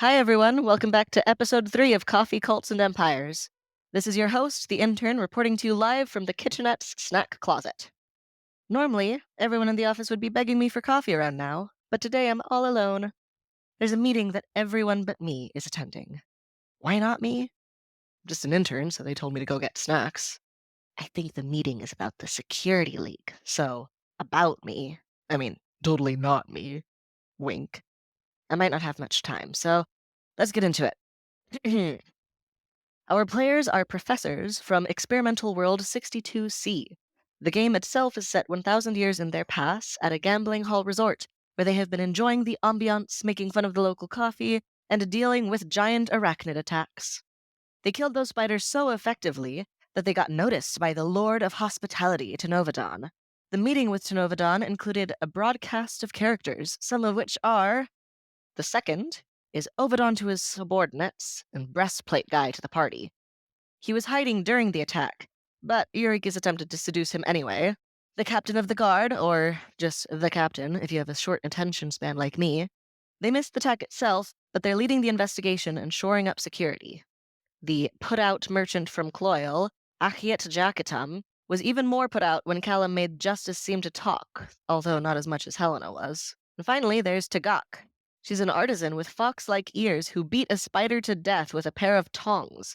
Hi, everyone. Welcome back to episode 3 of Coffee, Cults, and Empires. This is your host, the Intern, reporting to you live from the kitchenette's snack closet. Normally, everyone in the office would be begging me for coffee around now, but today I'm all alone. There's a meeting that everyone but me is attending. Why not me? I'm just an intern, so they told me to go get snacks. I think the meeting is about the security leak, so about me. I mean, totally not me. Wink. I might not have much time, so let's get into it. Our players are professors from Experimental World 62C. The game itself is set 1,000 years in their past at a gambling hall resort, where they have been enjoying the ambiance, making fun of the local coffee, and dealing with giant arachnid attacks. They killed those spiders so effectively that they got noticed by the Lord of Hospitality, Tenovadan. The meeting with Tenovadan included a broadcast of characters, some of which are... The second is Ovidon to his subordinates and breastplate guy to the party. He was hiding during the attack, but Eurykes attempted to seduce him anyway. The captain of the guard, or just the captain if you have a short attention span like me, they missed the attack itself, but they're leading the investigation and shoring up security. The put-out merchant from Cloyal, Achiet Jacketum, was even more put out when Calumn made justice seem to talk, although not as much as Hellena was. And finally, there's Tagak. She's an artisan with fox-like ears who beat a spider to death with a pair of tongs.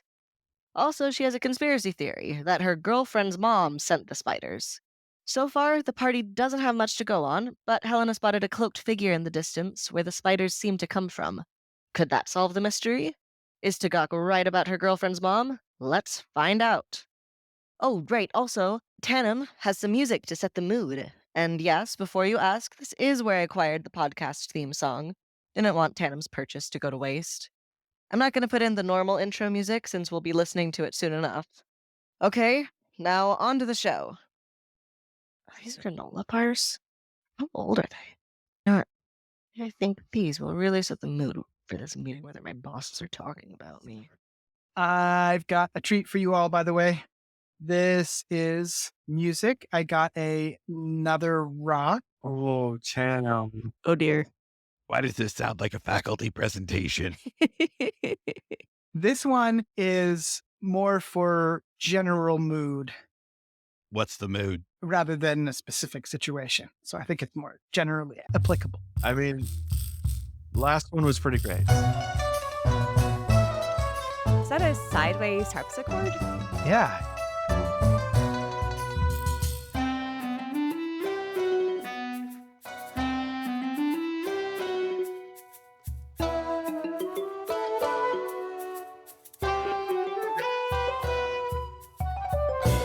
Also, she has a conspiracy theory that her girlfriend's mom sent the spiders. So far, the party doesn't have much to go on, but Helena spotted a cloaked figure in the distance where the spiders seem to come from. Could that solve the mystery? Is Tagak right about her girlfriend's mom? Let's find out. Oh, great, also, Tanam has some music to set the mood. And yes, before you ask, this is where I acquired the podcast theme song. Didn't want Tanam's purchase to go to waste. I'm not going to put in the normal intro music since we'll be listening to it soon enough. Okay, now on to the show. Are these granola bars? How old are they? You know what? I think these will really set the mood for this meeting whether my bosses are talking about me. I've got a treat for you all, by the way. This is music. I got another rock. Oh, Tanam. Oh dear. Why does this sound like a faculty presentation? This one is more for general mood What's the mood? rather than a specific situation. So I think it's more generally applicable. I mean, last one was pretty great. Is that a sideways harpsichord? Yeah.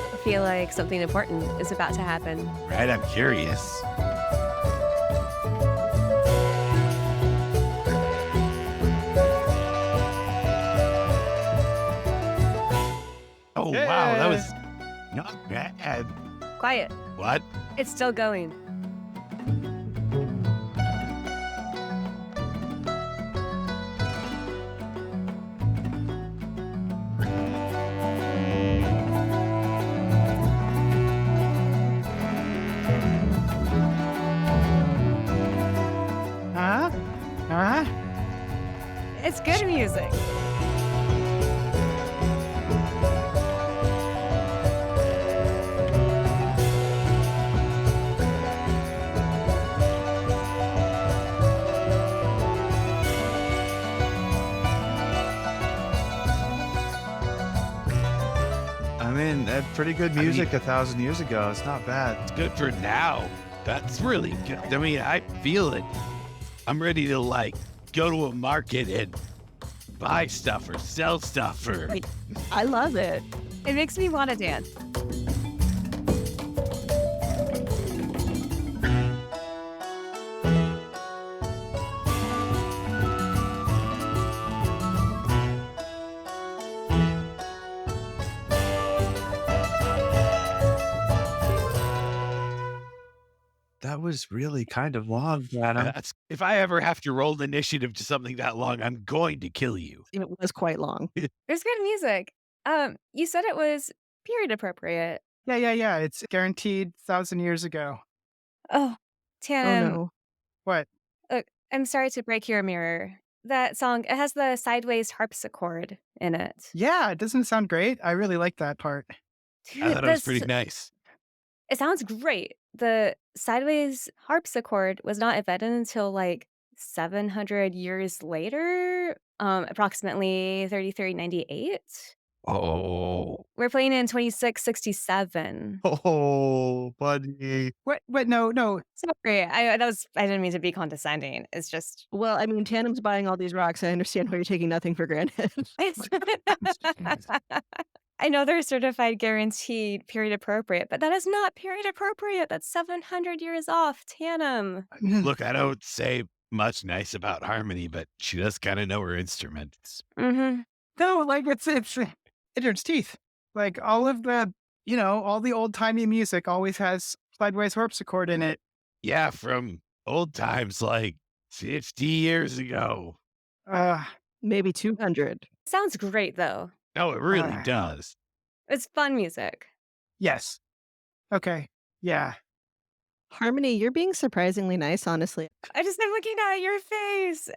I feel like something important is about to happen. Right? I'm curious. Oh, wow. That was not bad. Quiet. What? It's still going. Huh? It's good music. I mean, that's pretty good music 1,000 years ago. It's not bad. It's good for now. That's really good. I mean, I feel it. I'm ready to, like, go to a market and buy stuff or sell stuff or... I love it. It makes me want to dance. That was really kind of long, Adam. If I ever have to roll initiative to something that long, I'm going to kill you. It was quite long. There's good music. You said it was period appropriate. Yeah. It's guaranteed 1,000 years ago. Oh, Tanam. Oh no. What? Look, I'm sorry to break your mirror, that song. It has the sideways harpsichord in it. Yeah, it doesn't sound great. I really like that part. I Dude, thought it was pretty nice. it sounds great. The sideways harpsichord was not invented until like 700 years later, approximately 3398. Oh, We're playing in 2667. Oh, buddy. What? No. Sorry, I didn't mean to be condescending. It's just Well, I mean, Tanam's buying all these rocks. I understand why you're taking nothing for granted. I know they're certified guaranteed period appropriate, but that is not period appropriate. That's 700 years off. Tanam. look, I don't say much nice about Harmony, but she does kind of know her instruments. Mm-hmm. No, like it's Intern's teeth. Like all of the, all the old timey music always has sideways harpsichord in it. Yeah, from old times like 50 years ago. Maybe 200. Sounds great, though. No, it really does. It's fun music. Yes. Okay. Yeah. Harmony, you're being surprisingly nice, honestly. I just am looking at your face.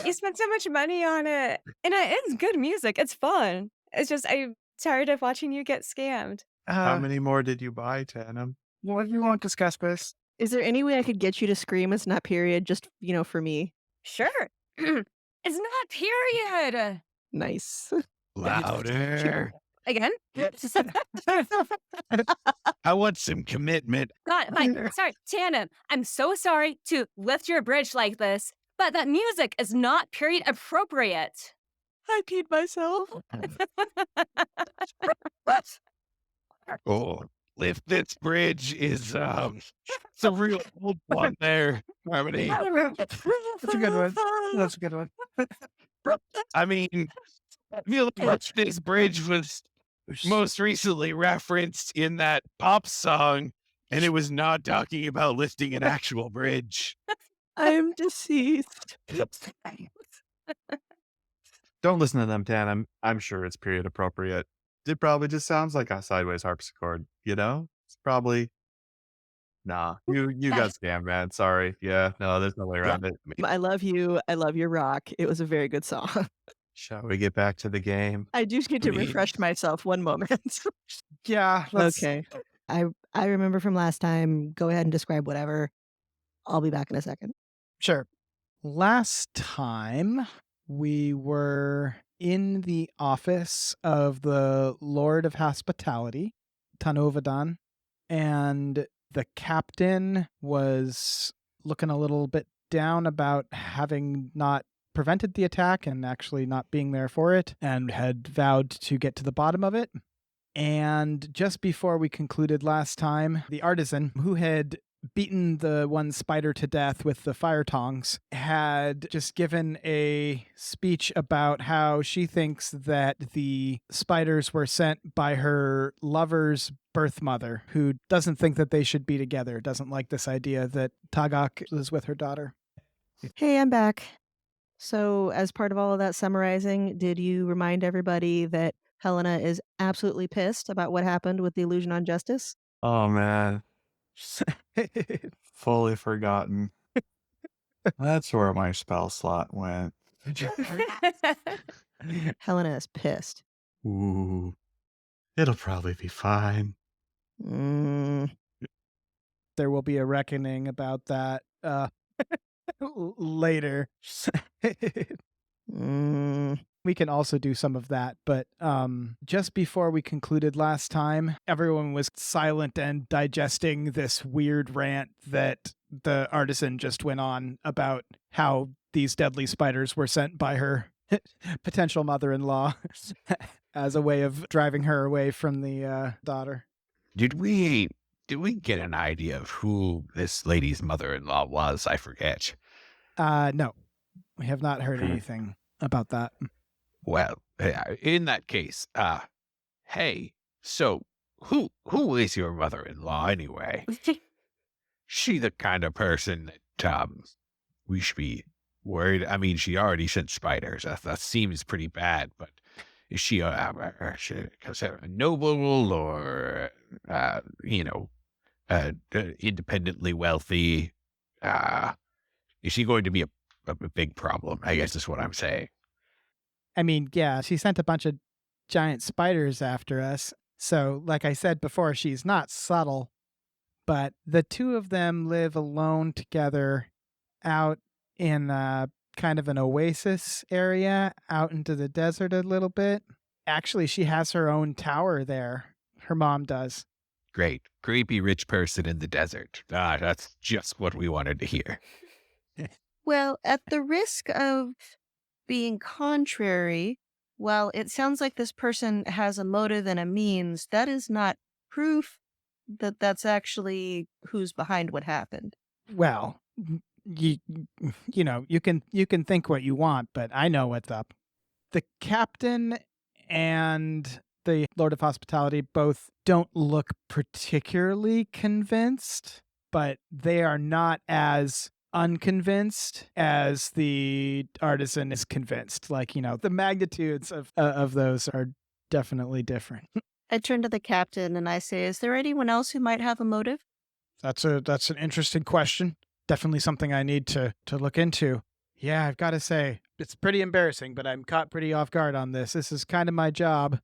You spent so much money on it. And it's good music. It's fun. It's just, I'm tired of watching you get scammed. How many more did you buy, Tanam? Well, we won't discuss this. Is there any way I could get you to scream it's not period, just, for me? Sure. It's not period. Nice. Louder. Again? I want some commitment. God, fine. Sorry, Tanam. I'm so sorry to lift your bridge like this, but that music is not period appropriate. I peed myself. Oh, lift this bridge is it's a real old one there, Harmony. That's a good one. That's a good one. I mean, I feel like this bridge was most recently referenced in that pop song, and it was not talking about lifting an actual bridge. I'm deceased. Don't listen to them, Tanam. I'm sure it's period appropriate. It probably just sounds like a sideways harpsichord, It's probably... Nah, you got scammed, man. Sorry. Yeah, no, there's no way around it. I love you. I love your rock. It was a very good song. Shall we get back to the game? I do get to Please. refresh myself one moment. Yeah. Okay. I remember from last time. Go ahead and describe whatever. I'll be back in a second. Sure. Last time we were in the office of the Lord of Hospitality, Tanovadan, and the captain was looking a little bit down about having not prevented the attack and actually not being there for it, and had vowed to get to the bottom of it. And just before we concluded last time, the artisan who had beaten the one spider to death with the fire tongs had just given a speech about how she thinks that the spiders were sent by her lover's birth mother, who doesn't think that they should be together, doesn't like this idea that Tagak is with her daughter. Hey, I'm back. So, as part of all of that summarizing, did you remind everybody that Hellena is absolutely pissed about what happened with the illusion on justice? Oh, man. Fully forgotten. That's where my spell slot went. Hellena is pissed. Ooh. It'll probably be fine. Mm, There will be a reckoning about that later. We can also do some of that, but just before we concluded last time, everyone was silent and digesting this weird rant that the artisan just went on about how these deadly spiders were sent by her potential mother-in-law as a way of driving her away from the daughter. Did we get an idea of who this lady's mother-in-law was? I forget. No, we have not heard anything about that. Well, in that case, hey, so who is your mother-in-law anyway? She the kind of person that we should be worried? I mean, she already sent spiders. That seems pretty bad, but is she a noble or independently wealthy? Is she going to be a big problem, I guess is what I'm saying. I mean, yeah, she sent a bunch of giant spiders after us. So, like I said before, she's not subtle. But the two of them live alone together out in kind of an oasis area out into the desert a little bit. Actually, she has her own tower there. Her mom does. Great. Creepy rich person in the desert. That's just what we wanted to hear. Well, at the risk of being contrary, while it sounds like this person has a motive and a means, that is not proof that that's actually who's behind what happened. Well, you know, you can think what you want, but I know what's up. The captain and the Lord of Hospitality both don't look particularly convinced, but they are not as unconvinced as the artisan is convinced. Like, you know, the magnitudes of those are definitely different. I turn to the captain and I say, is there anyone else who might have a motive? That's an interesting question. Definitely something I need to look into. Yeah, I've got to say, it's pretty embarrassing, but I'm caught pretty off guard on this. This is kind of my job,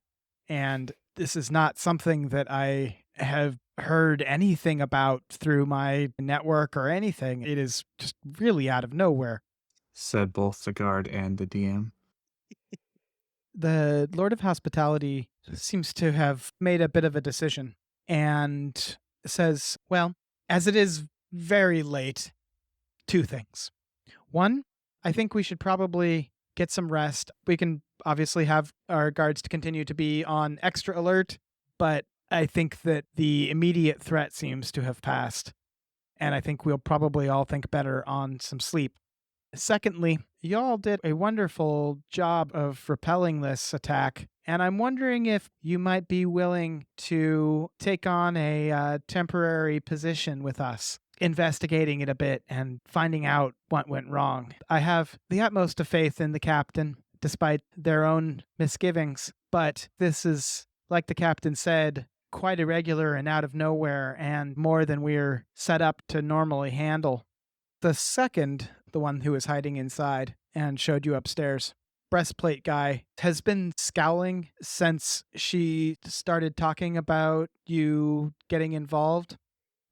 and this is not something that I have heard anything about through my network or anything. It is just really out of nowhere. Said both the guard and the DM. The Lord of Hospitality seems to have made a bit of a decision and says, well, as it is very late, two things. One, I think we should probably get some rest. We can obviously have our guards to continue to be on extra alert, but I think that the immediate threat seems to have passed, and I think we'll probably all think better on some sleep. Secondly, y'all did a wonderful job of repelling this attack, and I'm wondering if you might be willing to take on a temporary position with us, investigating it a bit and finding out what went wrong. I have the utmost of faith in the captain, despite their own misgivings, but this is, like the captain said, quite irregular and out of nowhere, and more than we're set up to normally handle. The second, the one who was hiding inside and showed you upstairs, breastplate guy, has been scowling since she started talking about you getting involved.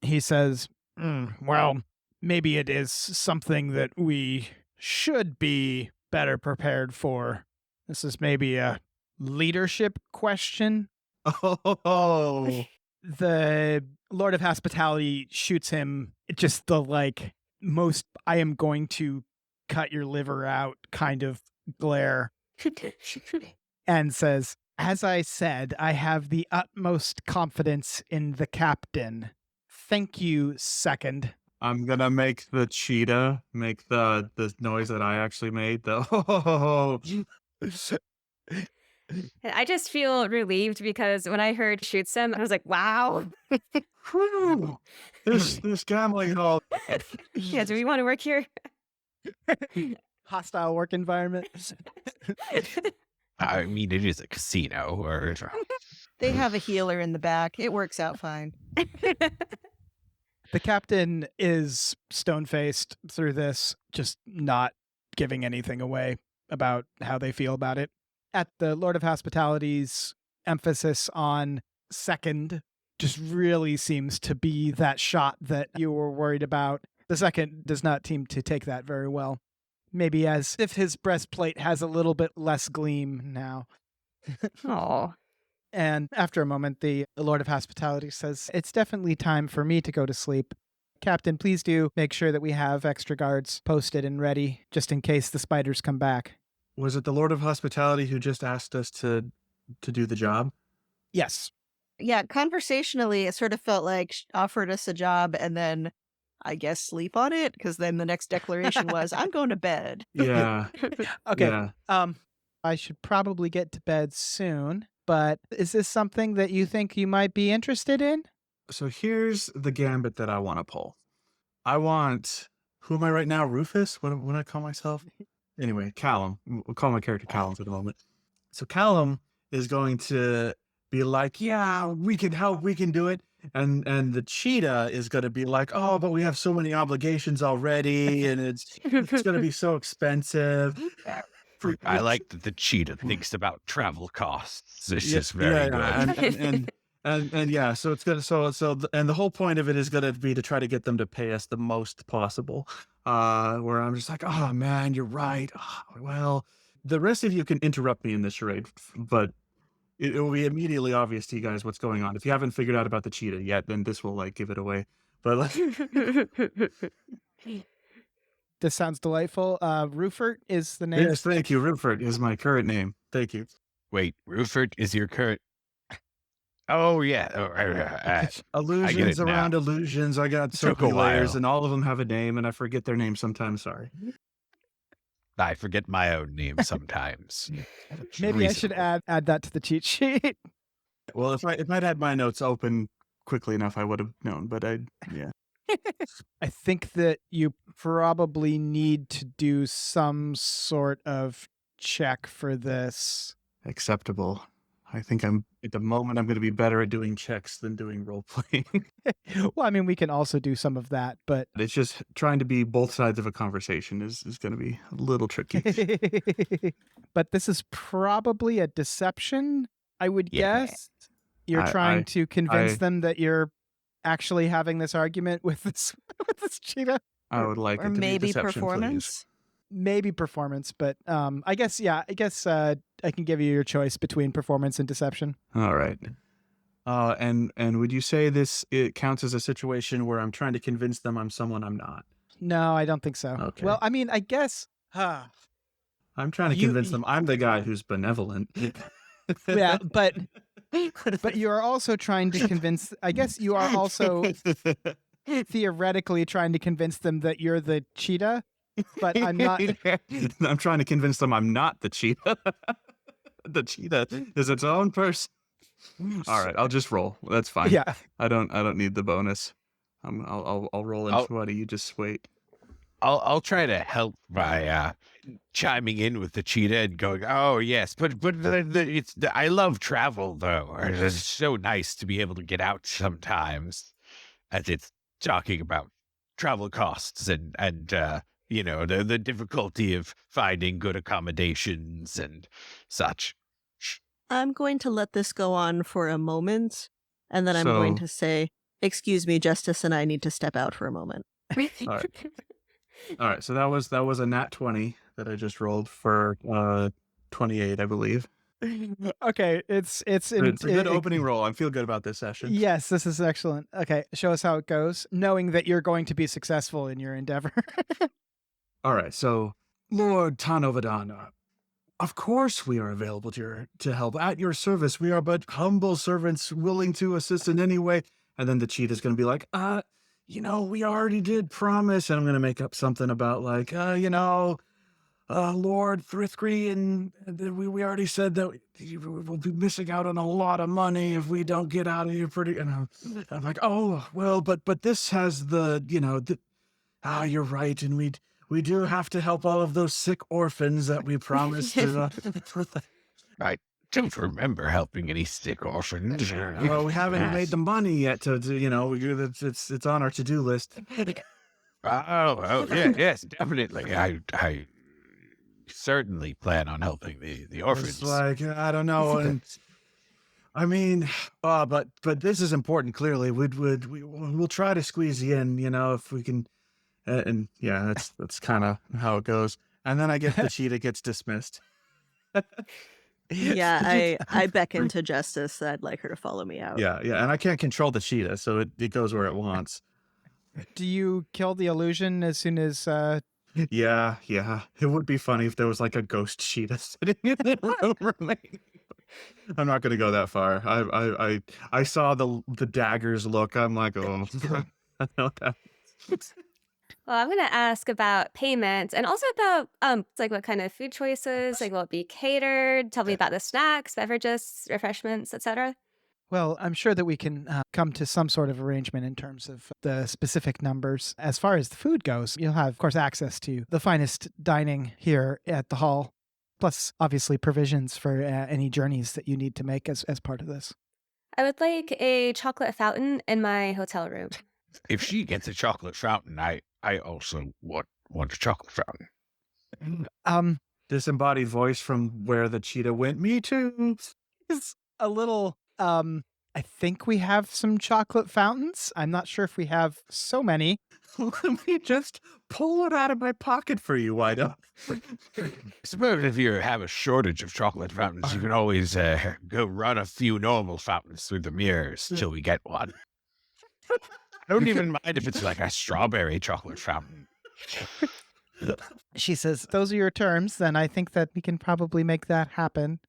He says, well, maybe it is something that we should be better prepared for. This is maybe a leadership question. Oh, The Lord of Hospitality shoots him just the most I am going to cut your liver out kind of glare and says, as I said, I have the utmost confidence in the captain. Thank you, second. I'm gonna make the cheetah make the noise that I actually made. The I just feel relieved because when I heard shoots him, I was like, wow. Whew. This gambling and all. Yeah, do we want to work here? Hostile work environment. I mean, it is a casino, or They have a healer in the back. It works out fine. The captain is stone-faced through this, just not giving anything away about how they feel about it. At the Lord of Hospitality's emphasis on second just really seems to be that shot that you were worried about. The second does not seem to take that very well. Maybe as if his breastplate has a little bit less gleam now. Oh, And after a moment, the Lord of Hospitality says, it's definitely time for me to go to sleep. Captain, please do make sure that we have extra guards posted and ready, just in case the spiders come back. Was it the Lord of Hospitality who just asked us to do the job? Yes. Yeah, conversationally, it sort of felt like she offered us a job and then, I guess, sleep on it, because then the next declaration was, I'm going to bed. Yeah. Okay. Yeah. I should probably get to bed soon, but is this something that you think you might be interested in? So here's the gambit that I want to pull. I want, who am I right now? Rufus? What do I call myself? Anyway, Calumn. We'll call my character Calumn for the moment. So Calumn is going to be like, yeah, we can help, we can do it. and the cheetah is going to be like, oh, but we have so many obligations already, and it's going to be so expensive. I like that the cheetah thinks about travel costs. It's Yeah, just very good. And yeah, so it's gonna and the whole point of it is gonna be to try to get them to pay us the most possible. Where I'm just like, oh man, you're right. Ah, well, the rest of you can interrupt me in this charade, but it will be immediately obvious to you guys what's going on. If you haven't figured out about the cheetah yet, then this will like give it away. But like, This sounds delightful. Ruffort is the name. yes, thank you. Ruffort is my current name. Thank you. Wait, Ruffort is your current... Oh, yeah. Illusions now. around illusions. I got so Took a many layers, while. and all of them have a name, and I forget their name sometimes. Sorry. I forget my own name sometimes. Maybe I should add that to the cheat sheet. Well, if I'd had my notes open quickly enough, I would have known. But yeah. I think that you probably need to do some sort of check for this. Acceptable. I think at the moment I'm going to be better at doing checks than doing role playing. Well, I mean, we can also do some of that, but It's just trying to be both sides of a conversation is going to be a little tricky. but this is probably a deception, I would Yeah. guess. You're I- trying to convince I- them that you're actually having this argument with this cheetah. I would like Or it to maybe be deception, please. performance. Maybe performance, but I guess I can give you your choice between performance and deception. All right. And would you say it counts as a situation where I'm trying to convince them I'm someone I'm not? No, I don't think so. Okay. Well, I mean, I guess. I'm trying to You- convince them I'm the guy who's benevolent. Yeah, but you are also trying to convince. I guess you are also theoretically trying to convince them that you're the cheetah. But I'm not. I'm trying to convince them I'm not the cheetah. The cheetah is its own person. All right, I'll just roll. That's fine. Yeah. I don't need the bonus. I'll roll in 20. You just wait. I'll try to help by chiming in with the cheetah and going, oh, yes, but I love travel, though. It's so nice to be able to get out sometimes, as it's talking about travel costs and the difficulty of finding good accommodations and such. I'm going to let this go on for a moment, and then I'm So- going to say, excuse me, Justice, and I need to step out for a moment. All right, so that was a nat 20 that I just rolled for 28, I believe. Okay, it's It's a good opening roll. I feel good about this session. Yes, this is excellent. Okay, show us how it goes, knowing that you're going to be successful in your endeavor. All right, so Lord Tanovadana, of course we are available to help. At your service, we are but humble servants willing to assist in any way. And then the cheetah's going to be like, we already did promise. And I'm going to make up something about like, Lord Thrithgry, and we already said that we'll be missing out on a lot of money if we don't get out of here pretty. And I'm like, oh, well, but this has you're right. And we do have to help all of those sick orphans that we promised. I don't remember helping any sick orphans. Well, we haven't made the money yet it's on our to-do list. Oh, yeah, yes, definitely. I certainly plan on helping the orphans. It's like, I don't know. And I mean, but this is important. Clearly, we'll try to squeeze you in, if we can. And yeah, that's kind of how it goes. And then I guess the cheetah gets dismissed. Yeah, I beckon to Justice that I'd like her to follow me out. Yeah, and I can't control the cheetah, so it goes where it wants. Do you kill the illusion as soon as? Yeah. It would be funny if there was like a ghost cheetah sitting in the room. I'm not going to go that far. I saw the daggers look. I'm like, oh, I know that. Well, I'm going to ask about payments and also about like what kind of food choices, like will it be catered? Tell me about the snacks, beverages, refreshments, etc. Well, I'm sure that we can come to some sort of arrangement in terms of the specific numbers. As far as the food goes, you'll have, of course, access to the finest dining here at the hall, plus obviously provisions for any journeys that you need to make as part of this. I would like a chocolate fountain in my hotel room. If she gets a chocolate fountain, I also want a chocolate fountain. Disembodied voice from where the cheetah went. Me too. It's a little, I think we have some chocolate fountains. I'm not sure if we have so many. Let me just pull it out of my pocket for you, why don't? I suppose if you have a shortage of chocolate fountains, you can always go run a few normal fountains through the mirrors till we get one. I don't even mind if it's like a strawberry chocolate fountain. She says, those are your terms, then I think that we can probably make that happen.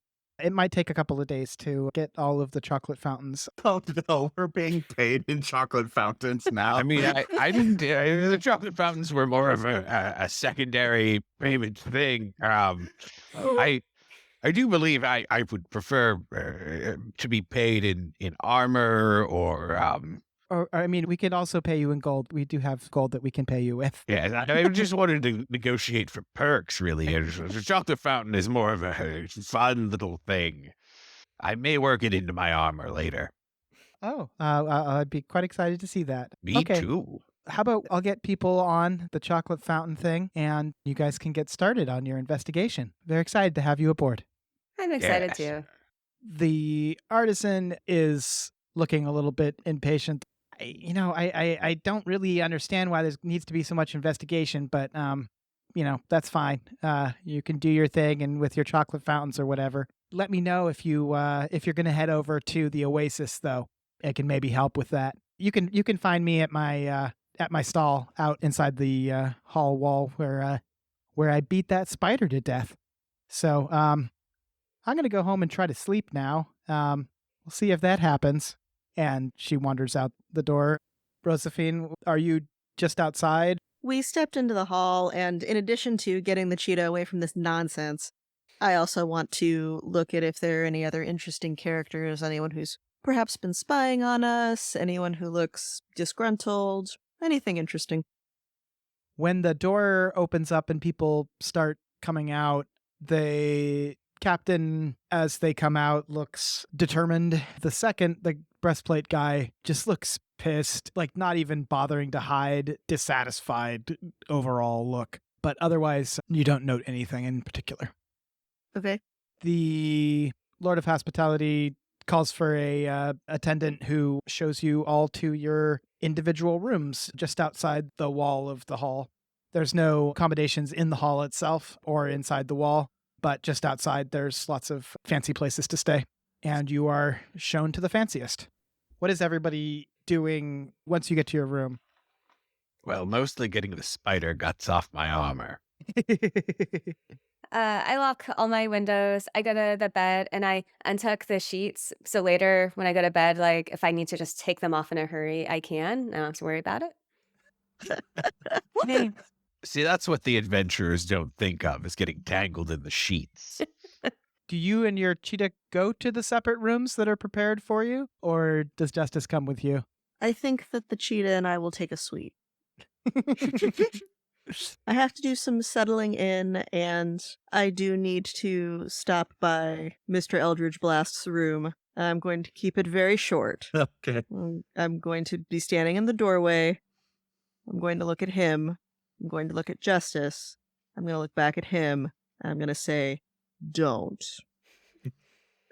It might take a couple of days to get all of the chocolate fountains. Oh no, we're being paid in chocolate fountains now. I mean, I didn't. The chocolate fountains were more of a secondary payment thing. I do believe I would prefer to be paid in armor Or, I mean, we could also pay you in gold. We do have gold that we can pay you with. Yeah, I just wanted to negotiate for perks, really. The chocolate fountain is more of a fun little thing. I may work it into my armor later. Oh, I'd be quite excited to see that. Me Okay. too. How about I'll get people on the chocolate fountain thing, and you guys can get started on your investigation. Very excited to have you aboard. I'm excited Yes. too. The artisan is looking a little bit impatient. I don't really understand why there needs to be so much investigation, but that's fine. You can do your thing, and with your chocolate fountains or whatever. Let me know if you're going to head over to the Oasis, though. I can maybe help with that. You can find me at my stall out inside the hall wall where I beat that spider to death. So I'm gonna go home and try to sleep now. We'll see if that happens. And she wanders out the door. Rozafeen, are you just outside? We stepped into the hall, and in addition to getting the cheetah away from this nonsense, I also want to look at if there are any other interesting characters, anyone who's perhaps been spying on us, anyone who looks disgruntled, anything interesting. When the door opens up and people start coming out, the captain, as they come out, looks determined. The breastplate guy just looks pissed, like not even bothering to hide, dissatisfied overall look. But otherwise, you don't note anything in particular. Okay. The Lord of Hospitality calls for a attendant who shows you all to your individual rooms just outside the wall of the hall. There's no accommodations in the hall itself or inside the wall, but just outside there's lots of fancy places to stay. And you are shown to the fanciest. What is everybody doing once you get to your room? Well, mostly getting the spider guts off my armor. I lock all my windows. I go to the bed and I untuck the sheets. So later when I go to bed, like if I need to just take them off in a hurry, I can. I don't have to worry about it. See, that's what the adventurers don't think of, is getting tangled in the sheets. Do you and your cheetah go to the separate rooms that are prepared for you? Or does Justice come with you? I think that the cheetah and I will take a suite. I have to do some settling in, and I do need to stop by Mr. Eldridge Blast's room. I'm going to keep it very short. Okay. I'm going to be standing in the doorway. I'm going to look at him. I'm going to look at Justice. I'm going to look back at him, and I'm going to say, don't. And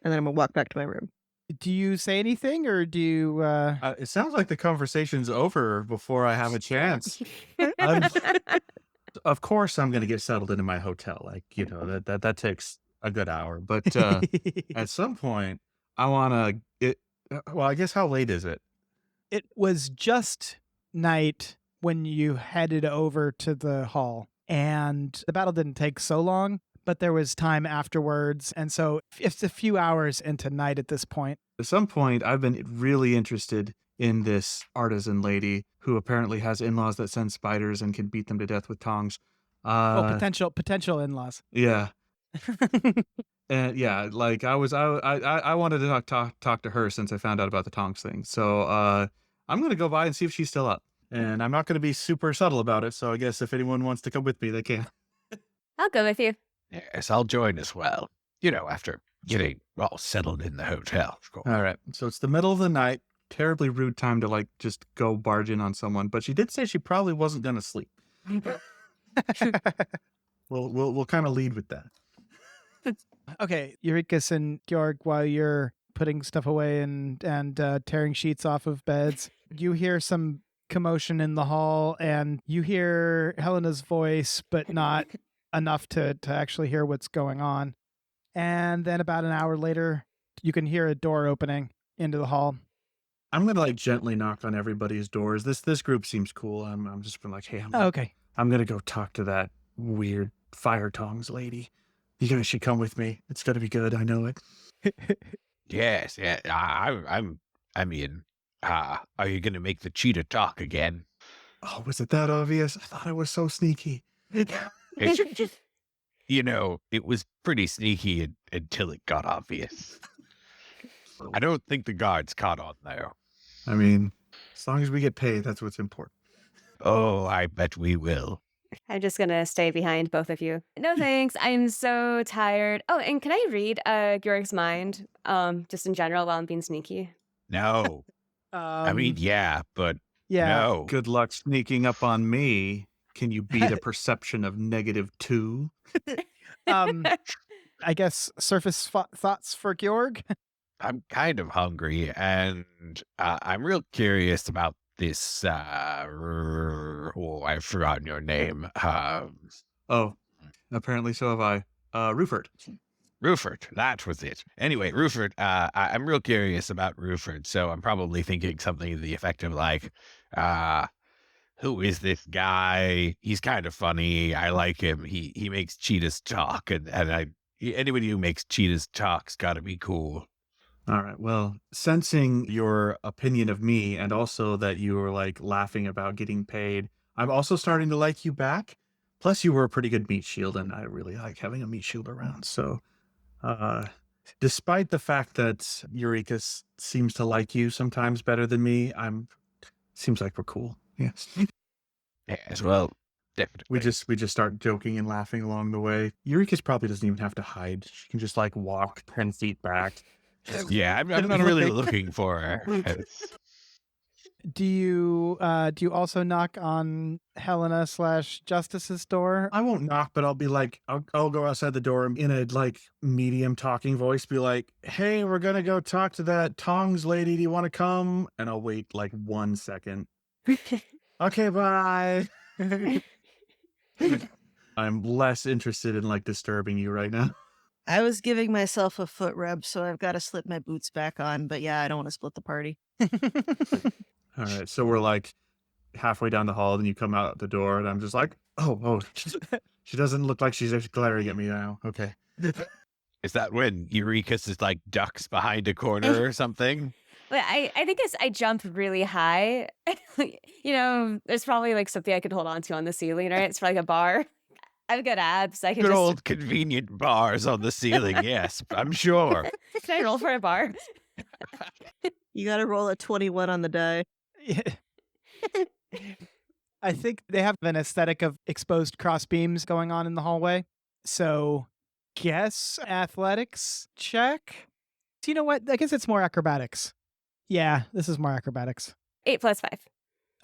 then I'm going to walk back to my room. Do you say anything, or do you... It sounds like the conversation's over before I have a chance. Of course, I'm going to get settled into my hotel. Like, that takes a good hour. But at some point, I want to... Well, I guess how late is it? It was just night when you headed over to the hall, and the battle didn't take so long, but there was time afterwards, and so it's a few hours into night at this point. At some point, I've been really interested in this artisan lady who apparently has in-laws that send spiders and can beat them to death with tongs. Potential in-laws. Yeah. And yeah, like I wanted to talk to her since I found out about the tongs thing. So I'm going to go by and see if she's still up. And I'm not going to be super subtle about it, so I guess if anyone wants to come with me, they can. I'll go with you. Yes, I'll join as well. After getting all settled in the hotel. All right. So it's the middle of the night. Terribly rude time to like just go barge in on someone. But she did say she probably wasn't going to sleep. We'll kind of lead with that. Okay, Eurekas and Georg, while you're putting stuff away and tearing sheets off of beds, you hear some commotion in the hall, and you hear Helena's voice, but not enough to actually hear what's going on. And then about an hour later, you can hear a door opening into the hall. I'm gonna like gently knock on everybody's doors. This group seems cool. I'm just been like, hey, Okay. I'm gonna go talk to that weird fire tongs lady. You guys should come with me. It's gonna be good. I know it. Yes, yeah. I mean, are you going to make the cheetah talk again? Oh, was it that obvious? I thought I was so sneaky. You know, it was pretty sneaky until it got obvious. I don't think the guards caught on there. I mean, as long as we get paid, that's what's important. Oh, I bet we will. I'm just gonna stay behind both of you. No thanks. I'm so tired. Oh, and can I read Georg's mind? Just in general while I'm being sneaky. No. I mean, yeah, but yeah. no. Good luck sneaking up on me. Can you beat a perception of -2? I guess surface thoughts for Georg? I'm kind of hungry, and I'm real curious about this, I've forgotten your name. Oh, apparently so have I. Ruffort. Ruffort, that was it. Anyway, Ruffort, I'm real curious about Ruffort, so I'm probably thinking something to the effect of like, who is this guy? He's kind of funny. I like him. He makes cheetahs talk, and anybody who makes cheetahs talk's got to be cool. All right. Well, sensing your opinion of me and also that you were like laughing about getting paid, I'm also starting to like you back. Plus, you were a pretty good meat shield, and I really like having a meat shield around. So, despite the fact that Eurekas seems to like you sometimes better than me, seems like we're cool. Yes. Yes, well, definitely. We just start joking and laughing along the way. Eurekas probably doesn't even have to hide. She can just like walk 10 feet back. Yeah, I'm not really looking for her. Do you also knock on Hellena / Justice's door? I won't knock, but I'll be like, I'll go outside the door in a like medium talking voice, be like, hey, we're gonna go talk to that tongs lady. Do you want to come? And I'll wait like 1 second. Okay, bye. I'm less interested in like disturbing you right now. I was giving myself a foot rub, so I've got to slip my boots back on. But yeah, I don't want to split the party. All right, so we're like halfway down the hall, and you come out the door, and I'm just like, oh, she doesn't look like she's actually glaring at me now. Okay. Is that when Eurekas is like ducks behind a corner or something? But I think as I jump really high, you know, there's probably like something I could hold on to on the ceiling, right? It's like a bar. I have good abs. I can Good just... old convenient bars on the ceiling, yes, I'm sure. Can I roll for a bar? You got to roll a 21 on the die. I think they have an aesthetic of exposed cross beams going on in the hallway. So, guess athletics check. So you know what? I guess it's more acrobatics. Yeah, this is more acrobatics. 8 + 5.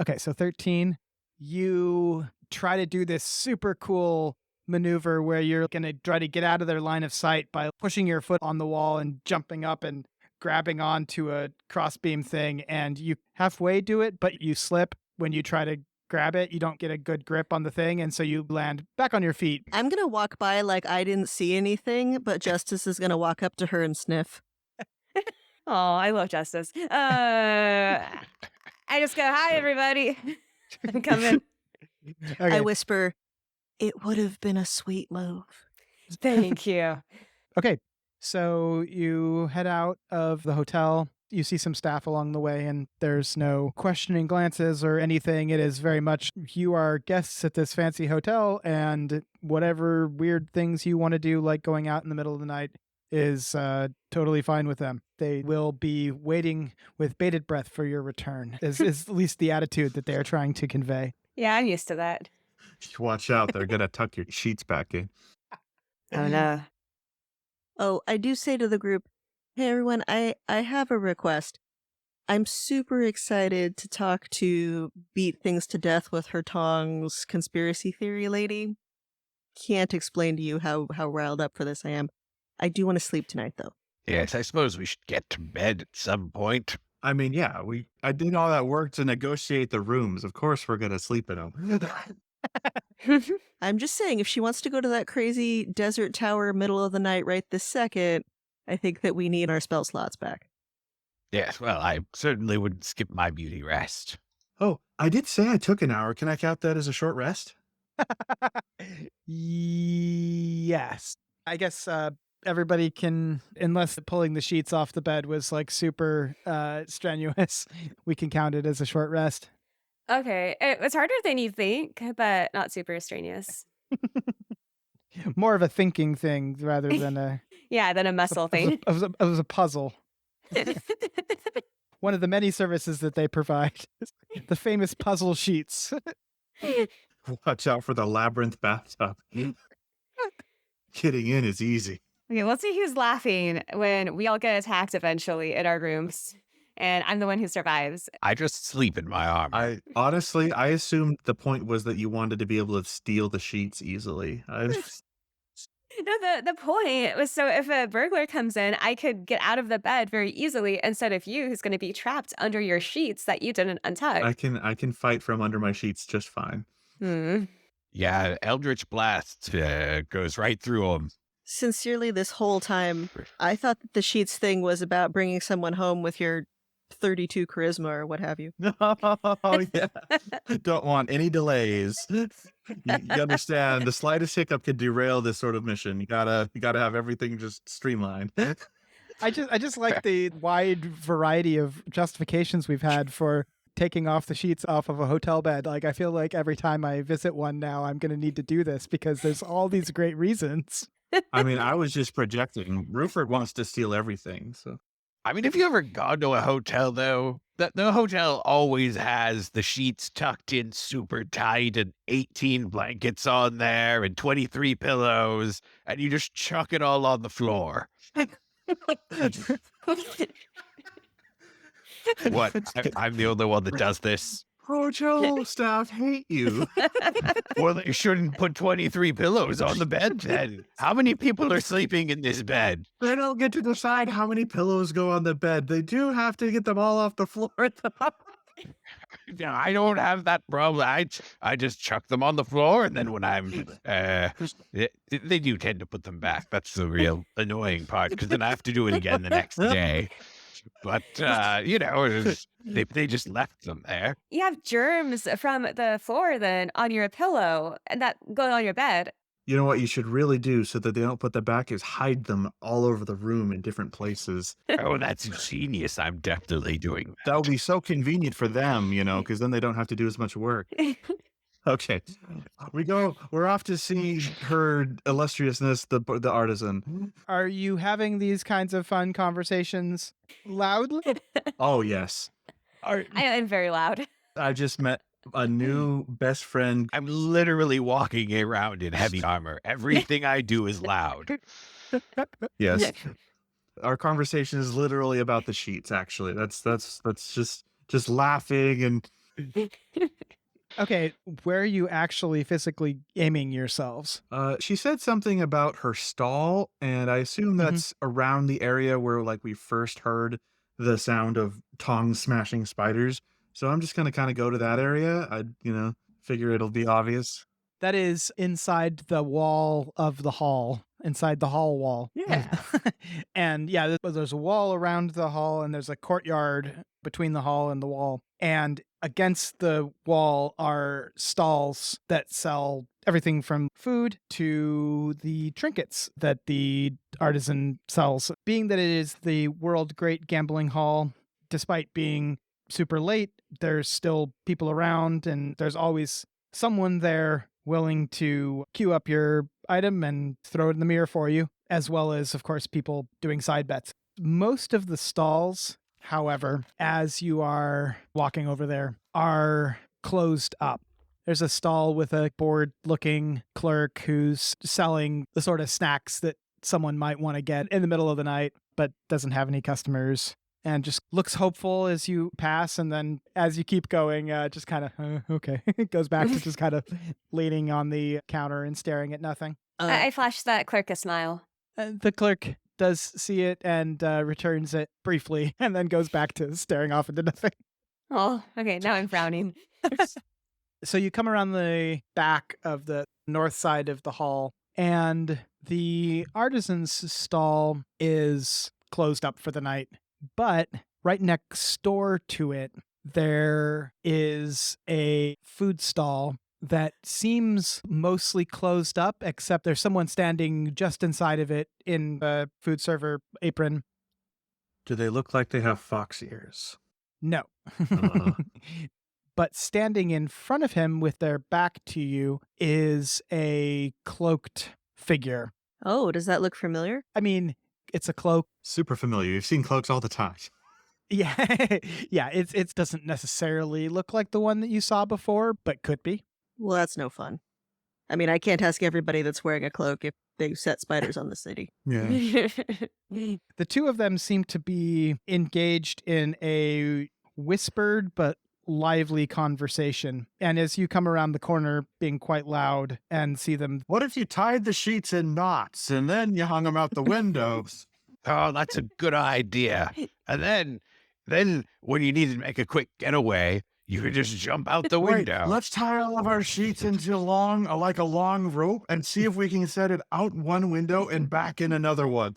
Okay, so 13. You try to do this super cool maneuver where you're going to try to get out of their line of sight by pushing your foot on the wall and jumping up and grabbing onto a crossbeam thing, and you halfway do it, but you slip when you try to grab it. You don't get a good grip on the thing, and so you land back on your feet. I'm going to walk by like I didn't see anything, but Justice is going to walk up to her and sniff. Oh, I love Justice. I just go, hi, everybody. I'm coming. Okay. I whisper, it would have been a sweet loaf. Thank you. Okay, so you head out of the hotel. You see some staff along the way, and there's no questioning glances or anything. It is very much, you are guests at this fancy hotel, and whatever weird things you want to do, like going out in the middle of the night, is totally fine with them. They will be waiting with bated breath for your return, is at least the attitude that they are trying to convey. Yeah, I'm used to that. Watch out. They're going to tuck your sheets back in. Oh, no. Oh, I do say to the group, hey everyone, I have a request. I'm super excited to talk to Beat Things to Death with Her Tongs conspiracy theory lady. Can't explain to you how riled up for this I am. I do want to sleep tonight though. Yes, I suppose we should get to bed at some point. I mean, yeah, I did all that work to negotiate the rooms. Of course we're going to sleep in them. I'm just saying, if she wants to go to that crazy desert tower middle of the night right this second, I think that we need our spell slots back. Yes, well, I certainly wouldn't skip my beauty rest. Oh, I did say I took an hour. Can I count that as a short rest? Yes. I guess everybody can, unless pulling the sheets off the bed was like super strenuous, we can count it as a short rest. Okay, it's harder than you think, but not super strenuous. More of a thinking thing rather than a Yeah, than a muscle thing. It was a puzzle. One of the many services that they provide. The famous puzzle sheets. Watch out for the labyrinth bathtub. Getting in is easy. Okay, let's see who's laughing when we all get attacked eventually in our rooms. And I'm the one who survives. I just sleep in my armor. I honestly, I assumed the point was that you wanted to be able to steal the sheets easily. No, the point was so if a burglar comes in, I could get out of the bed very easily instead of you who's going to be trapped under your sheets that you didn't untug. I can fight from under my sheets just fine. Yeah, Eldritch Blast goes right through them. Sincerely, this whole time, I thought that the sheets thing was about bringing someone home with your 32 charisma or what have you. Oh, yeah. Don't want any delays. You understand, the slightest hiccup could derail this sort of mission. You gotta have everything just streamlined. I just like the wide variety of justifications we've had for taking off the sheets off of a hotel bed. Like, I feel like every time I visit one now, I'm going to need to do this because there's all these great reasons. I mean, I was just projecting. Ruffort wants to steal everything, so. I mean, have you ever gone to a hotel, though? The hotel always has the sheets tucked in super tight and 18 blankets on there and 23 pillows, and you just chuck it all on the floor. What? I'm the only one that does this? Hotel staff hate you. Well, they shouldn't put 23 pillows on the bed then. How many people are sleeping in this bed? They don't get to decide how many pillows go on the bed. They do have to get them all off the floor at the top. Yeah, I don't have that problem. I just chuck them on the floor, and then when I'm, they do tend to put them back. That's the real annoying part, because then I have to do it again the next day. But, they just left them there. You have germs from the floor then on your pillow and that go on your bed. You know what you should really do so that they don't put them back is hide them all over the room in different places. Oh, that's genius. I'm definitely doing that. That would be so convenient for them, because then they don't have to do as much work. Okay. We're off to see her illustriousness, the artisan. Are you having these kinds of fun conversations loudly? Oh, yes. I am very loud. I just met a new best friend. I'm literally walking around in heavy armor. Everything I do is loud. Yes. Our conversation is literally about the sheets, actually. That's just laughing and... Okay, where are you actually physically aiming yourselves? She said something about her stall, and I assume that's around the area where we first heard the sound of tongs smashing spiders. So I'm just going to kind of go to that area. I, figure it'll be obvious. That is inside the wall of the hall, inside the hall wall. Yeah. And yeah, there's a wall around the hall, and there's a courtyard between the hall and the wall. And against the wall are stalls that sell everything from food to the trinkets that the artisan sells. Being that it is the World Great Gambling Hall, despite being super late, there's still people around, and there's always someone there willing to queue up your item and throw it in the mirror for you, as well as, of course, people doing side bets. Most of the stalls, however, as you are walking over there, are closed up. There's a stall with a bored-looking clerk who's selling the sort of snacks that someone might want to get in the middle of the night, but doesn't have any customers. And just looks hopeful as you pass, and then as you keep going, just kind of, okay, goes back to just kind of leaning on the counter and staring at nothing. I flash that clerk a smile. The clerk does see it and returns it briefly, and then goes back to staring off into nothing. Oh, okay. Now I'm frowning. So you come around the back of the north side of the hall, and the artisan's stall is closed up for the night. But right next door to it, there is a food stall that seems mostly closed up, except there's someone standing just inside of it in a food server apron. Do they look like they have fox ears? No. Uh. But standing in front of him with their back to you is a cloaked figure. Oh, does that look familiar? I mean, it's a cloak. Super familiar. You've seen cloaks all the time. Yeah. Yeah, it doesn't necessarily look like the one that you saw before, but could be. Well, that's no fun. I mean, I can't ask everybody that's wearing a cloak if they set spiders on the city. Yeah. The two of them seem to be engaged in a whispered but lively conversation. And as you come around the corner, being quite loud, and see them. What if you tied the sheets in knots and then you hung them out the windows? Oh, that's a good idea. And then when you need to make a quick getaway, you could just jump out the window. Wait, let's tie all of our sheets into a long rope and see if we can set it out one window and back in another one.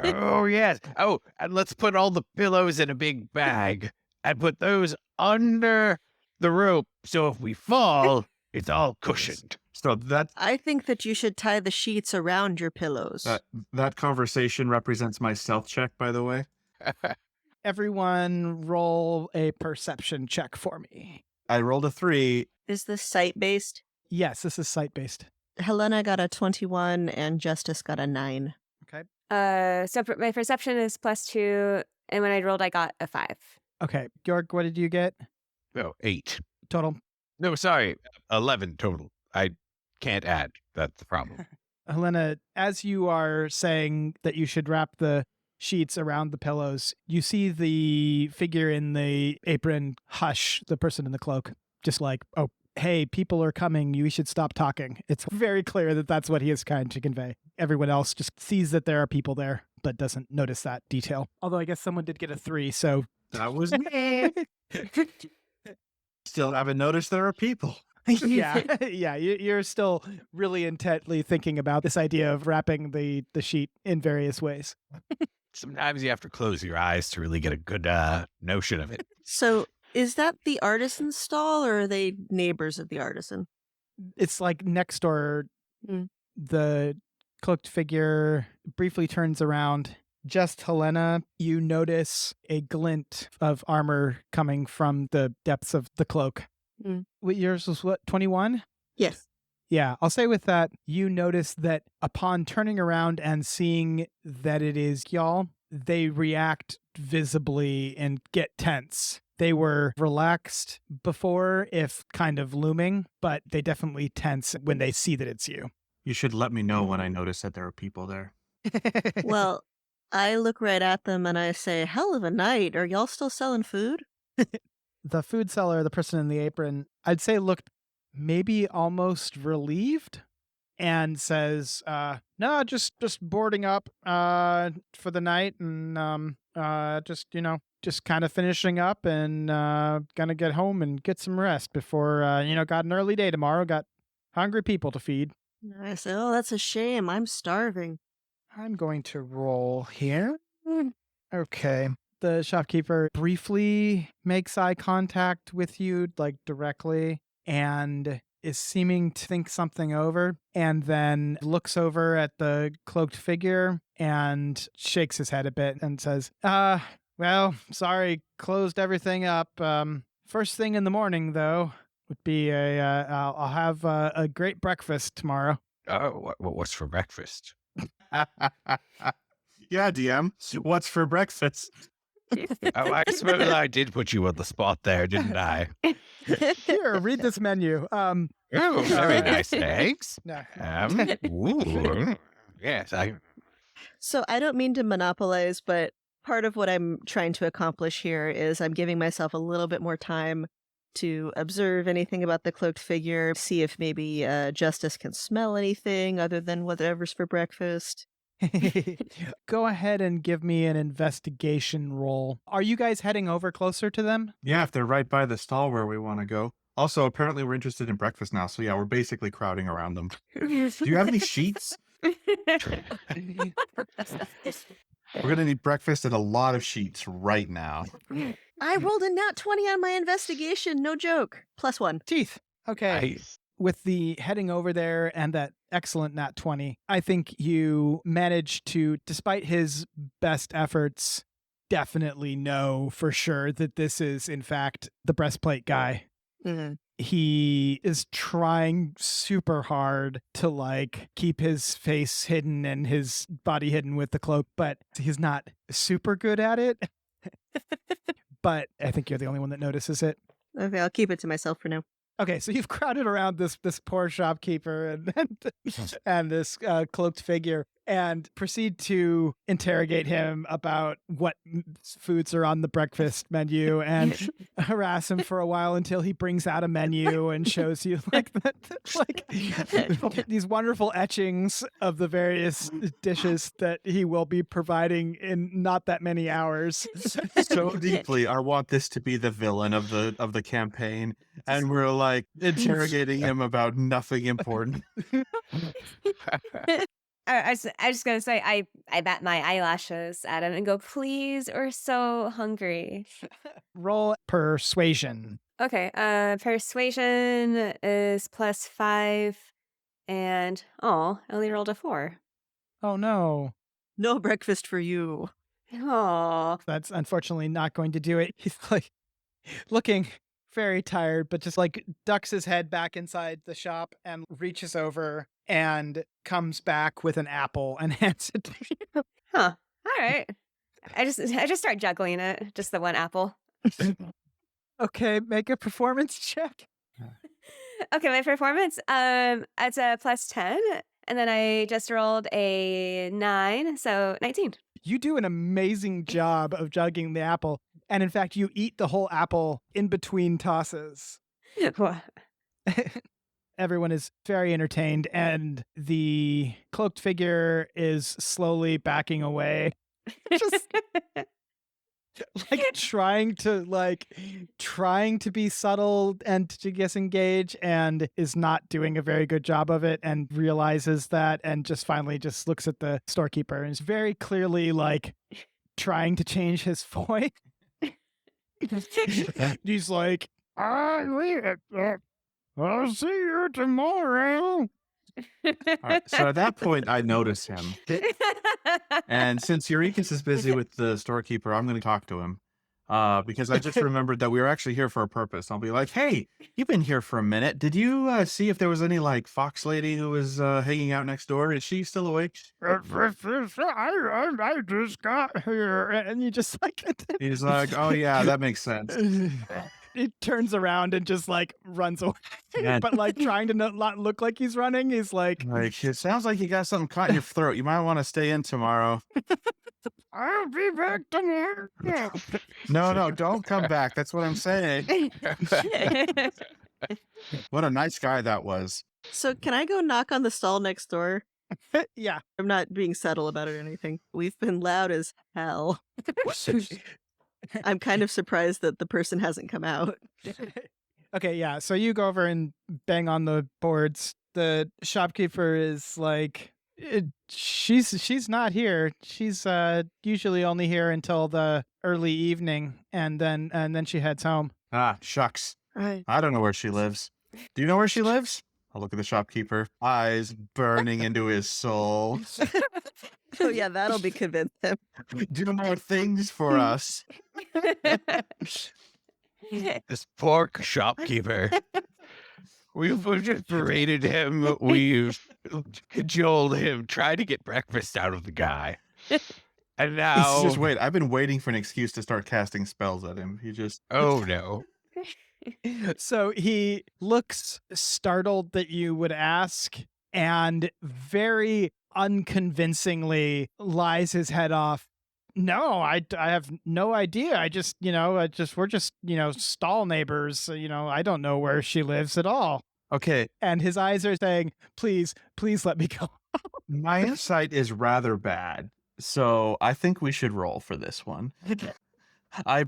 Oh, yes. Oh, and let's put all the pillows in a big bag and put those under the rope. So if we fall, it's all cushioned. So that I think that you should tie the sheets around your pillows. that conversation represents my stealth check, by the way. Everyone roll a perception check for me. I rolled a 3. Is this site-based? Yes, this is site-based. Helena got a 21 and Justice got a 9. Okay. So my perception is +2, and when I rolled, I got a 5. Okay. Georg, what did you get? Oh, 8. Total. No, sorry. 11 total. I can't add. That's the problem. Helena, as you are saying that you should wrap the sheets around the pillows, you see the figure in the apron hush the person in the cloak. Just like, oh, hey, people are coming. You should stop talking. It's very clear that that's what he is trying to convey. Everyone else just sees that there are people there, but doesn't notice that detail. Although I guess someone did get a 3, so. That was me. Still haven't noticed there are people. Yeah, you're still really intently thinking about this idea of wrapping the sheet in various ways. Sometimes you have to close your eyes to really get a good notion of it. So is that the artisan's stall, or are they neighbors of the artisan? It's like next door. Mm. The cloaked figure briefly turns around. Just Hellena, you notice a glint of armor coming from the depths of the cloak. Mm. Yours was what, 21? Yes. Yeah, I'll say with that, you notice that upon turning around and seeing that it is y'all, they react visibly and get tense. They were relaxed before, if kind of looming, but they definitely tense when they see that it's you. You should let me know when I notice that there are people there. Well, I look right at them and I say, hell of a night. Are y'all still selling food? The food seller, the person in the apron, I'd say looked maybe almost relieved and says, no, just boarding up for the night and just kind of finishing up and gonna get home and get some rest before, got an early day tomorrow, got hungry people to feed. And I say, oh, that's a shame. I'm starving. I'm going to roll here. Okay. The shopkeeper briefly makes eye contact with you, like directly, and is seeming to think something over, and then looks over at the cloaked figure and shakes his head a bit and says, well, sorry, closed everything up. First thing in the morning, though, would be I'll have a great breakfast tomorrow. Oh, what's for breakfast? Yeah, DM. What's for breakfast? Oh, I suppose I did put you on the spot there, didn't I? Here, read this menu. Oh, very nice. Thanks. No. Ooh, yes, So I don't mean to monopolize, but part of what I'm trying to accomplish here is I'm giving myself a little bit more time to observe anything about the cloaked figure, see if maybe Justice can smell anything other than whatever's for breakfast. Go ahead and give me an investigation roll. Are you guys heading over closer to them? Yeah, if they're right by the stall where we want to go. Also, apparently we're interested in breakfast now, so yeah, we're basically crowding around them. Do you have any sheets? We're gonna need breakfast and a lot of sheets right now. I rolled a nat 20 on my investigation, no joke. +1. Teeth. Okay. With the heading over there and that excellent nat 20, I think you managed to, despite his best efforts, definitely know for sure that this is, in fact, the breastplate guy. Mm-hmm. He is trying super hard to like keep his face hidden and his body hidden with the cloak, but he's not super good at it. But I think you're the only one that notices it. Okay, I'll keep it to myself for now. Okay, so you've crowded around this poor shopkeeper and this cloaked figure and proceed to interrogate him about what foods are on the breakfast menu and harass him for a while until he brings out a menu and shows you like these wonderful etchings of the various dishes that he will be providing in not that many hours. So deeply, I want this to be the villain of the campaign, and we're like interrogating him about nothing important. I was just gonna say, I bat my eyelashes at him and go, please, we're so hungry. Roll persuasion. Okay, persuasion is +5, and I only rolled a 4. Oh no. No breakfast for you. Oh, That's unfortunately not going to do it. He's like looking very tired, but just like ducks his head back inside the shop and reaches over and comes back with an apple and hands it to you. huh. All right. I just start juggling it, just the one apple. Okay, make a performance check. Okay, my performance, it's a +10, and then I just rolled a 9, so 19. You do an amazing job of juggling the apple. And in fact, you eat the whole apple in between tosses. Everyone is very entertained, and the cloaked figure is slowly backing away. Just trying to be subtle and to disengage, and is not doing a very good job of it, and realizes that, and just finally just looks at the storekeeper and is very clearly like trying to change his voice. He's like, I'll see you tomorrow. All right, so at that point, I notice him. And since Eurekus is busy with the storekeeper, I'm going to talk to him. Because I just remembered that we were actually here for a purpose. I'll be like, hey, you've been here for a minute. Did you see if there was any like fox lady who was hanging out next door? Is she still awake? I just got here. And you just like... He's like, oh yeah, that makes sense. He turns around and just like runs away. Yeah. But like trying to not look like he's running, he's like, it sounds like you got something caught in your throat. You might want to stay in tomorrow. I'll be back tomorrow. No, don't come back. That's what I'm saying. What a nice guy that was. So can I go knock on the stall next door? Yeah. I'm not being subtle about it or anything. We've been loud as hell. I'm kind of surprised that the person hasn't come out. Okay, yeah. So you go over and bang on the boards. The shopkeeper is like, she's not here. She's usually only here until the early evening, and then she heads home. Ah, shucks. Right. I don't know where she lives. Do you know where she lives? I'll look at the shopkeeper, eyes burning into his soul. Oh yeah, that'll be convincing. Do more things for us. This poor shopkeeper. We've just berated him. We've cajoled him, tried to get breakfast out of the guy. And now... Just wait. I've been waiting for an excuse to start casting spells at him. He just... Oh, no. So he looks startled that you would ask, and very unconvincingly lies his head off. No, I have no idea. We're just, stall neighbors. I don't know where she lives at all. Okay, And his eyes are saying, please let me go. my insight is rather bad, so I think we should roll for this one. I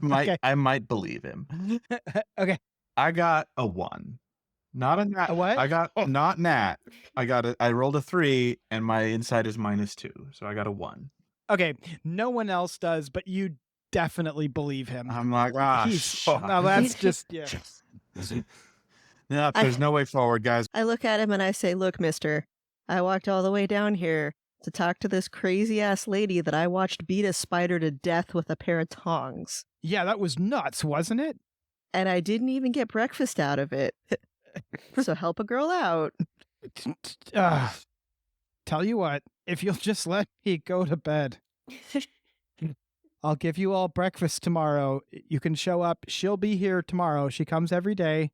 might believe him. Okay. I got a 1. Not a nat. A what? I got not nat. I rolled a 3 and my insight is -2. So I got a 1. Okay. No one else does, but you definitely believe him. I'm like, No, that's just, yeah. Yeah, there's no way forward, guys. I look at him and I say, look, mister, I walked all the way down here to talk to this crazy-ass lady that I watched beat a spider to death with a pair of tongs. Yeah, that was nuts, wasn't it? And I didn't even get breakfast out of it. So help a girl out. Tell you what, if you'll just let me go to bed, I'll give you all breakfast tomorrow. You can show up. She'll be here tomorrow. She comes every day.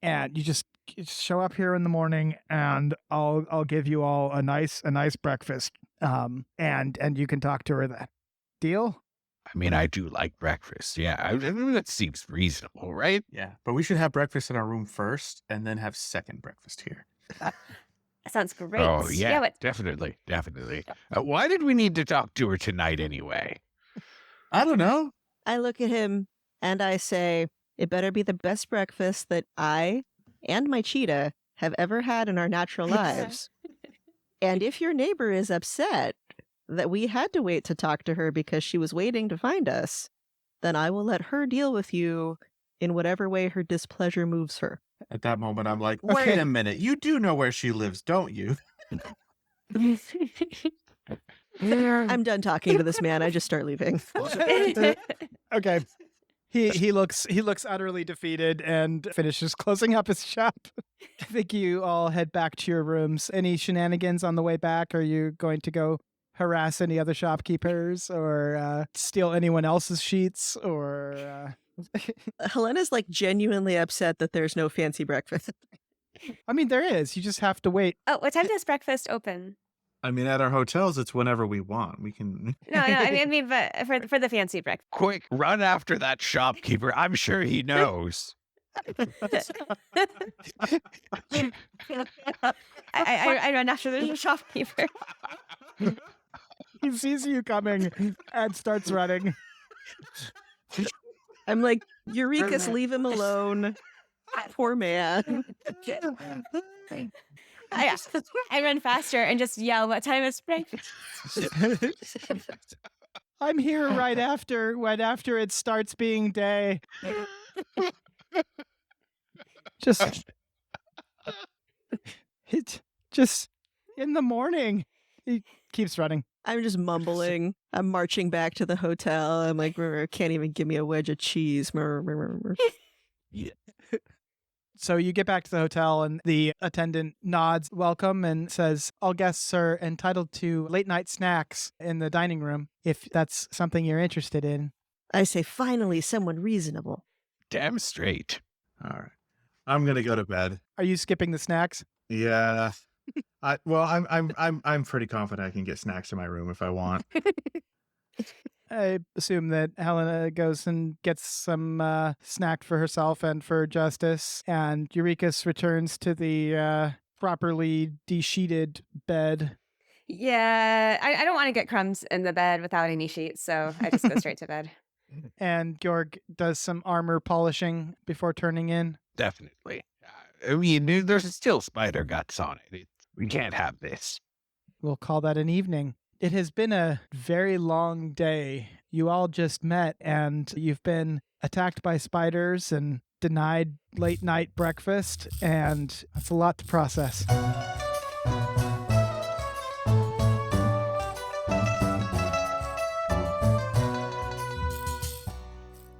And you just show up here in the morning, and I'll give you all a nice breakfast. And you can talk to her then. Deal? I mean, I do like breakfast. Yeah, I mean, that seems reasonable, right? Yeah, but we should have breakfast in our room first and then have second breakfast here. That sounds great. Oh, yeah, but definitely. Why did we need to talk to her tonight anyway? I don't know. I look at him and I say, it better be the best breakfast that I and my cheetah have ever had in our natural lives. And if your neighbor is upset that we had to wait to talk to her because she was waiting to find us, then I will let her deal with you in whatever way her displeasure moves her. At that moment, I'm like, wait a minute. You do know where she lives, don't you? I'm done talking to this man. I just start leaving. Okay. He looks utterly defeated and finishes closing up his shop. I think you all head back to your rooms. Any shenanigans on the way back? Are you going to go harass any other shopkeepers or steal anyone else's sheets or Helena's like genuinely upset that there's no fancy breakfast. I mean, there is. You just have to wait. Oh, what time does breakfast open? I mean, at our hotels, it's whenever we want. We can. No, I mean, but for the fancy breakfast. Quick, run after that shopkeeper. I'm sure he knows. I run after the shopkeeper. He sees you coming and starts running. I'm like, Eureka's, leave him alone. Poor man. I run faster and just yell, what time is breakfast? I'm here right after it starts being day. Just in the morning. He keeps running. I'm just mumbling. I'm marching back to the hotel. I'm like, can't even give me a wedge of cheese. Yeah. So you get back to the hotel and the attendant nods welcome and says, all guests are entitled to late night snacks in the dining room if that's something you're interested in. I say, finally, someone reasonable. Damn straight. All right. I'm going to go to bed. Are you skipping the snacks? Yeah. I'm pretty confident I can get snacks in my room if I want. I assume that Hellena goes and gets some snack for herself and for Justice, and Eureka's returns to the properly de-sheeted bed. Yeah, I don't want to get crumbs in the bed without any sheets, so I just go straight to bed. And Georg does some armor polishing before turning in. Definitely. I mean, there's still spider guts on it. We can't have this. We'll call that an evening. It has been a very long day. You all just met and you've been attacked by spiders and denied late night breakfast, and that's a lot to process.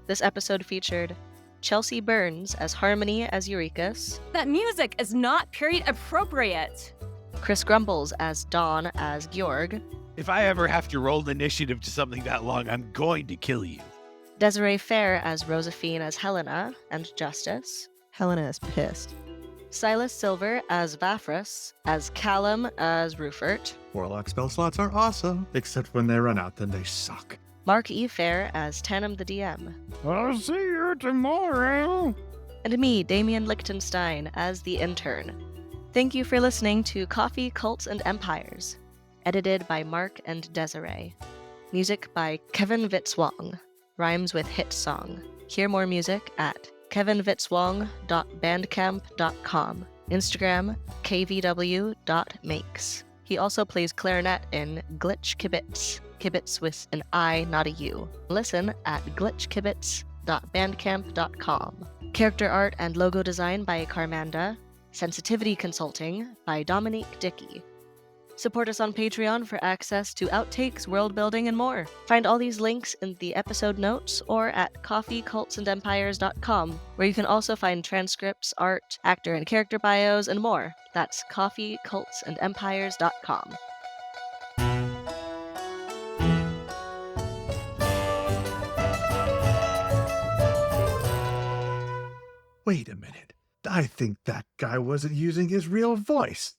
This episode featured Chelsea Burns as Harmony as Eurekas, That music is not period appropriate. Chris Grumbles as Dawn as Georg, If I ever have to roll initiative to something that long, I'm going to kill you. Desiree Phair as Rozafeen as Hellena and Justice, Hellena is pissed. Sylas Silver as Vafrus, as Calumn as Ruffort, Warlock spell slots are awesome, except when they run out, then they suck. Mark E. Phair as Tanam the DM, I'll see you tomorrow. and me, Damian Lichtenstein, as the Intern. Thank you for listening to Coffee, Cults, and Empires, edited by Mark and Desiree. Music by Kevin Vitzwong, rhymes with hit song. Hear more music at kevinvitzwong.bandcamp.com, Instagram kvw.makes. He also plays clarinet in Glitch Kibbitz, Kibbitz with an I, not a U. Listen at glitchkibbitz.bandcamp.com. Character art and logo design by Carmanda. Sensitivity consulting by Dominique Dickey. Support us on Patreon for access to outtakes, world building, and more. Find all these links in the episode notes or at coffeecultsandempires.com, where you can also find transcripts, art, actor and character bios, and more. That's coffeecultsandempires.com. Wait a minute. I think that guy wasn't using his real voice.